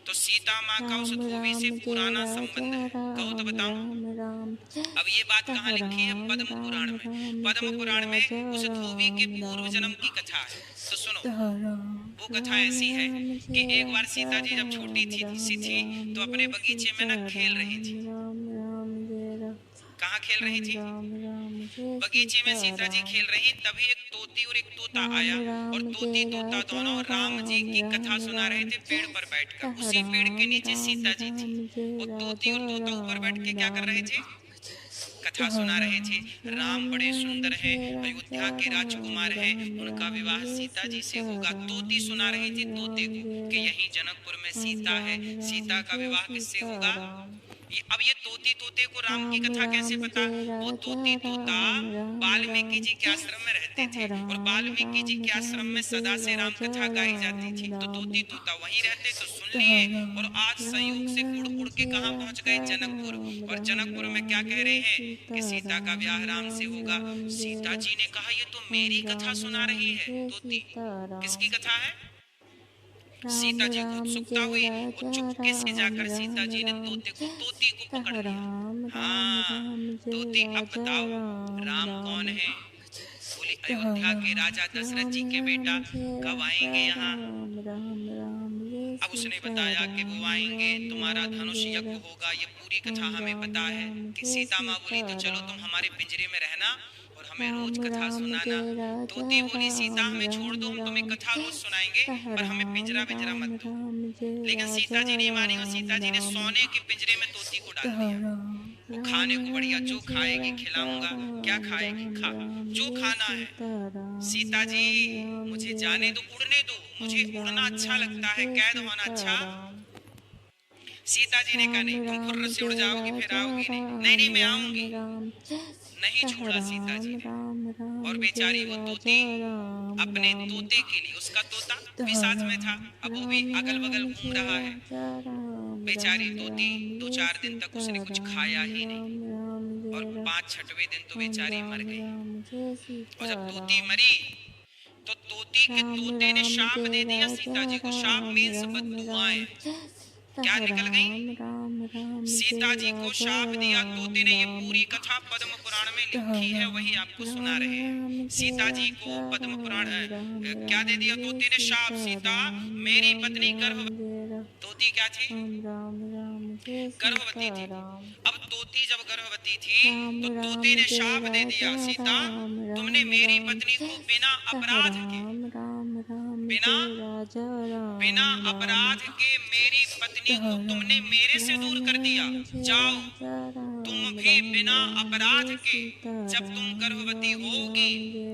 तो सीता माँ का उस धोबी से पुराना संबंध है। कहो तो बताऊं। अब ये बात कहाँ लिखी है? पद्म पुराण में। पद्म पुराण में उस धोबी के पूर्व जन्म की कथा है। तो सुनो, वो कथा ऐसी है कि एक बार सीता जी जब छोटी थी तो अपने बगीचे में ना खेल रही थी। कहाँ खेल रही थी? बगीचे में सीता जी खेल रही, तभी एक तोती और एक तोता आया, और तोती तोता दोनों राम जी की कथा सुना रहे थे पेड़ पर बैठकर। उसी पेड़ के नीचे सीता जी थी। वो तोती और तोता ऊपर बैठ के क्या कर रहे थे? कथा सुना रहे थे। राम बड़े सुंदर हैं, अयोध्या के राजकुमार हैं, उनका विवाह सीता जी से होगा। तोती सुना रही थी तोते को कि यहीं जनकपुर में सीता है, सीता का विवाह किससे होगा? अब ये तोती तोते को राम की कथा कैसे पता? वो तोती तोता वाल्मीकि जी के आश्रम में रहते थे, और वाल्मीकि जी के आश्रम में सदा से राम कथा गाई जाती थी। तो तोती तोता वहीं रहते, तो सुन लिए, और आज संयोग से उड़ उड़ के कहाँ पहुंच गए? जनकपुर। और जनकपुर में क्या कह रहे हैं? कि सीता का ब्याह राम से होगा। सीता जी ने कहा, ये तो मेरी कथा सुना रही है तोती। किसकी कथा है? सीता जी को उत्सुकता हुई, और चुपके से जाकर सीता जी ने तोती को पकड़ लिया। हाँ तोती, अब बताओ राम कौन है? बोले अयोध्या के राजा दशरथ जी के बेटा। कब आएंगे यहाँ? अब उसने बताया कि वो आएंगे, तुम्हारा धनुष यज्ञ होगा। ये पूरी कथा हमें पता है। कि सीता माँ बोली, तो चलो तुम हमारे पिंजरे में रहना और हमें रोज कथा सुनाना। तोती बोली, सीता हमें छोड़ दो, हम तुम्हें कथा रोज सुनाएंगे, पर हमें पिंजरा बिंजरा मत दो। लेकिन सीता जी नहीं मानी, और सीता जी ने सोने के पिंजरे में तोती को डाल दिया। वो खाने को बढ़िया, जो खाएगी खिलाऊंगा। क्या खाएगी? खा, जो खाना है। सीता जी मुझे जाने दो, उड़ने दो, मुझे उड़ना अच्छा लगता है, कैद होना अच्छा। सीता जी ने कहा, नहीं, तुम खुर्र से उड़ जाओगी, फिर आओगी नहीं। नहीं नहीं, मैं आऊंगी। नहीं छोड़ा सीता जी ने। और बेचारी वो तोती अपने तोते के लिए, उसका तोता भी साथ में था, अब वो भी अगल बगल घूम रहा है। बेचारी तोती 2-4 दिन तक उसने कुछ खाया ही नहीं, और 5-6वें दिन तो बेचारी मर गई। और जब तोती मरी, तो तोती के तोते ने शाप दे दिया सीता जी को। शाप मीन्स बद्दुआएं। क्या निकल गई? सीता जी को शाप दिया तोते ने। ये पूरी कथा पद्म पुराण में लिखी है, वही आपको सुना रहे हैं। सीता जी को पद्म पुराण क्या दे दिया तोते ने? शाप। सीता मेरी पत्नी तोती क्या थी? गर्भवती थी। अब तोती जब गर्भवती थी, तो तोते ने शाप दे दिया, सीता तुमने मेरी पत्नी को बिना अपराध के, बिना बिना अपराध के मेरी पत्नी को तुमने मेरे से दूर कर दिया। जाओ, तुम भी बिना अपराध के जब तुम गर्भवती होगी,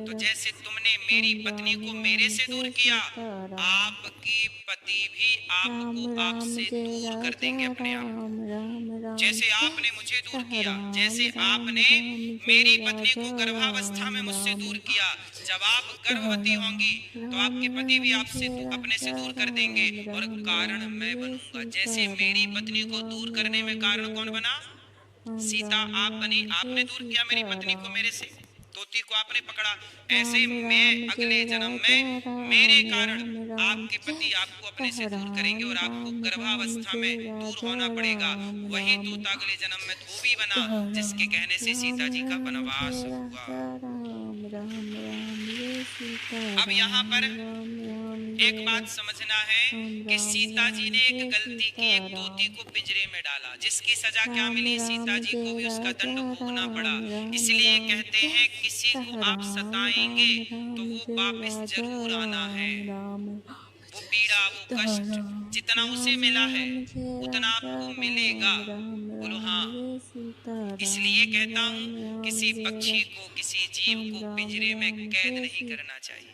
तो जैसे तुमने मेरी पत्नी को मेरे से दूर किया, आपके पति भी आपको आपसे दूर कर देंगे अपने आप। जैसे आपने मुझे दूर किया, जैसे आपने मेरी पत्नी को गर्भावस्था में मुझसे दूर किया, जब आप गर्भवती होंगी तो आपके पति भी आपसे अपने से दूर कर देंगे, और कारण मैं बनूंगा। जैसे मेरी पत्नी को दूर करने में कारण कौन बना? सीता आप बनी। आपने दूर किया मेरी पत्नी को मेरे से, तोती को आपने पकड़ा। ऐसे मैं अगले जन्म में मेरे कारण आपके पति आपको अपने से दूर करेंगे, और आपको गर्भावस्था में दूर होना पड़ेगा। वही तोता अगले जन्म में धोबी बना, जिसके कहने से सीता जी का वनवास हुआ। अब यहाँ पर एक बात समझना है कि सीता जी ने एक गलती की, एक तोती को पिंजरे में डाला, जिसकी सजा क्या मिली? सीता जी को भी उसका दंड भोगना पड़ा। इसलिए कहते हैं किसी को आप सताएंगे तो वो वापस जरूर आना है। वो पीड़ा, वो कष्ट जितना उसे मिला है उतना आपको मिलेगा। बोलो हाँ। इसलिए कहता हूँ किसी पक्षी को, किसी जीव को पिंजरे में कैद नहीं करना चाहिए।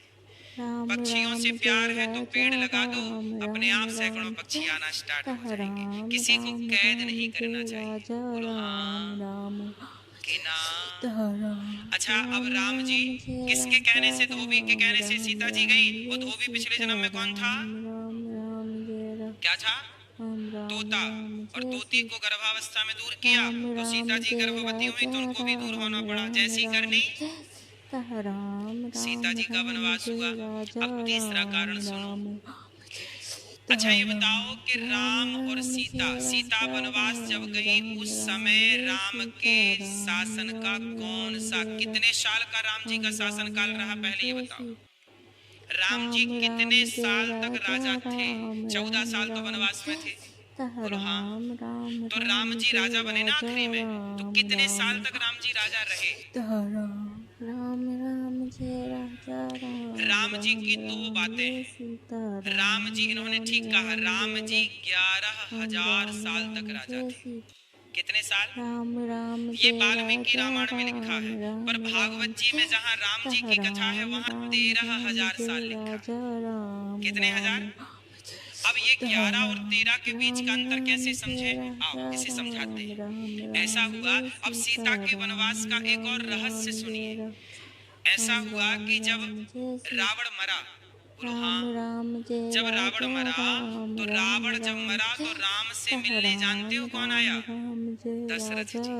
पक्षियों से प्यार है तो पेड़ लगा दो, अपने आप सैकड़ों पक्षी आना स्टार्ट हो जाएंगे। किसी को कैद नहीं करना चाहिए। बोलो हाँ कि ना। अच्छा, अब राम जी किसके कहने से, धोबी के कहने से सीता जी गई? वो धोबी पिछले जन्म में कौन था? क्या था? तोता। और तोती को गर्भावस्था में दूर किया, तो सीता जी गर्भवती हुई तो उनको भी दूर होना पड़ा। जैसी करनी सीता जी का वनवास हुआ। अब तीसरा कारण सुनो। अच्छा ये बताओ कि राम और सीता, सीता वनवास जब गई उस समय राम के शासन का कौन सा, कितने साल का राम जी का शासन काल रहा, पहले ये बताओ। राम जी कितने साल तक राजा थे? 14 साल तो वनवास में थे। बोलो हाँ। तो राम जी राजा बने ना आखिरी में, तो कितने साल तक राम जी राजा रहे? राम जी की दो बातें हैं। राम जी, इन्होंने ठीक कहा, राम जी 11,000 साल तक राजा थे। कितने साल? ये वाल्मीकि रामायण में लिखा है, पर भागवत जी में जहाँ राम जी की कथा है वहाँ 13,000 साल लिखा है। कितने हजार? अब ये 11 और 13 के बीच का अंतर कैसे समझे? आओ इसे समझाते हैं। ऐसा हुआ, अब सीता के वनवास का एक और रहस्य सुनिए। ऐसा हुआ कि जब रावण मरा, बोलो हाँ, जब रावण मरा तो रावण जब मरा तो राम से मिलने जानते हो कौन आया? दशरथ जी।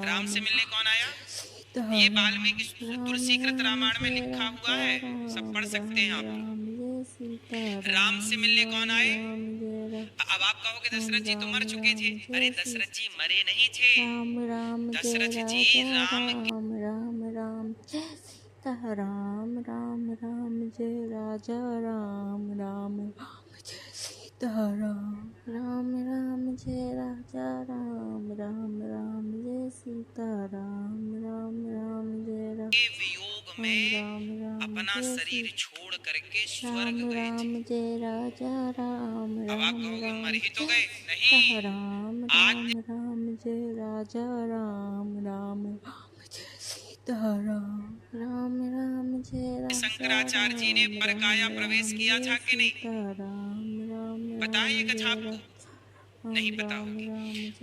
राम से मिलने कौन आया? ये वाल्मीकि तुलसीकृत रामायण में लिखा हुआ है, सब पढ़ सकते हैं आप। राम से मिलने कौन आए? अब आप कहोगे दशरथ जी तो मर चुके थे। अरे दशरथ जी मरे नहीं थे। दशरथ जी राम के वियोग में अपना शरीर छोड़ करके स्वर्ग गए थे। अब आप कहोगे मर ही तो गए, नहीं। आज शंकराचार्य जी ने परकाया प्रवेश किया था कि नहीं? पता है ये कथा आपको? नहीं पता होगी।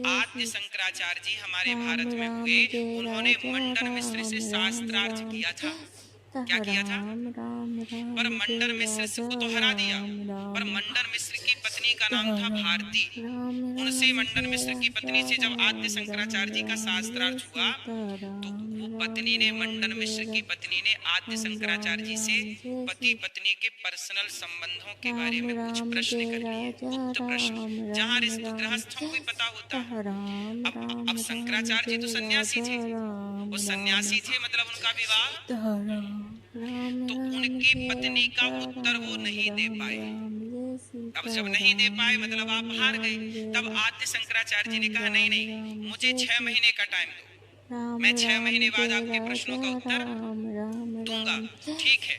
आद्य शंकराचार्य जी हमारे भारत में हुए, उन्होंने मंडन मिश्र से शास्त्रार्थ किया था। क्या किया था? पर मंडन मिश्र को तो हरा दिया, पर मंडन मिश्र की पत्नी का नाम था भारती। उनसे मंडन मिश्र की पत्नी से जब आद्य शंकराचार्य जी का शास्त्रार्थ हुआ तो वो पत्नी ने, मंडन मिश्र की पत्नी ने आद्य शंकराचार्य जी से पति पत्नी के पर्सनल संबंधों के बारे में कुछ प्रश्न कर लिए, गुप्त प्रश्न, जहाँ गृहस्थों को ही पता होता है। अब शंकराचार्य जी तो सन्यासी थे, वो सन्यासी थे मतलब उनका विवाह, तो उनकी पत्नी का उत्तर वो नहीं दे पाए। अब जब नहीं दे पाए मतलब आप हार गए। तब आद्य शंकराचार्य जी ने कहा नहीं नहीं, मुझे 6 महीने का टाइम दो, मैं 6 महीने बाद आपके प्रश्नों का उत्तर दूंगा। ठीक है,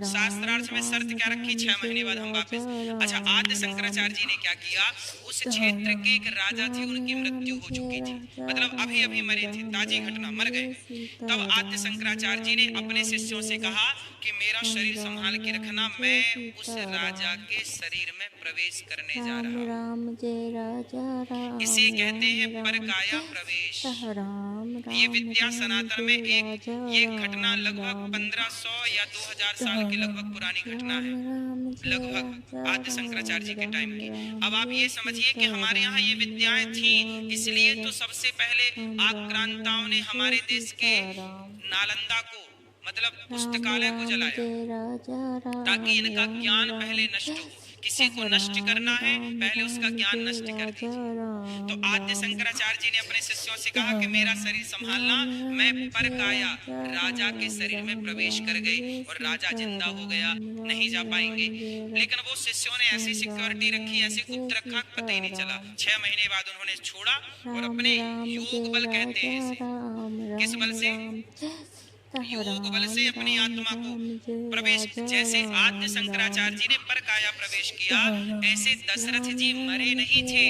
शास्त्रार्थ में शर्त क्या रखी? 6 महीने बाद हम वापस। अच्छा, आद्य शंकराचार्य जी ने क्या किया? उस क्षेत्र के एक राजा थे, उनकी मृत्यु हो चुकी थी, मतलब अभी अभी मरे थे, ताजी घटना, मर गए। तब आद्य शंकराचार्य जी ने अपने शिष्यों से कहा कि मेरा शरीर संभाल के रखना, मैं उस राजा के शरीर में प्रवेश करने जा रहा हूँ। इसे कहते हैं परकाया प्रवेश। ये विद्या सनातन में ये घटना लगभग 1500 या 2000 साल के लगभग पुरानी घटना है, लगभग आद्य शंकराचार्य जी के टाइम की। अब आप ये समझिए कि हमारे यहाँ ये विद्याएं थी, इसलिए तो सबसे पहले आक्रांताओं ने हमारे देश के नालंदा को, मतलब पुस्तकालय को जलाया, ताकि इनका ज्ञान पहले नष्ट हो। किसी को नष्ट करना है पहले उसका ज्ञान नष्ट कर दीजिए। तो आद्य शंकराचार्य जी ने अपने शिष्यों से कहा कि मेरा शरीर संभालना, मैं परकाया राजा के शरीर में प्रवेश कर गई और राजा जिंदा हो गया, नहीं जा पाएंगे। लेकिन वो शिष्यों ने ऐसी सिक्योरिटी रखी, ऐसे गुप्त रखा, पता ही नहीं चला। 6 महीने बाद उन्होंने छोड़ा और अपने योग बल कहते हैं इसे, किस बल से? योग बल से अपनी आत्मा को प्रवेश। जैसे आद्य शंकराचार्य जी ने परकाया प्रवेश किया, ऐसे दशरथ जी मरे नहीं थे।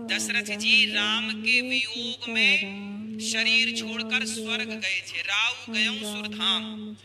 दशरथ जी राम के वियोग में शरीर छोड़कर स्वर्ग गए थे। राव गयं सुरधाम।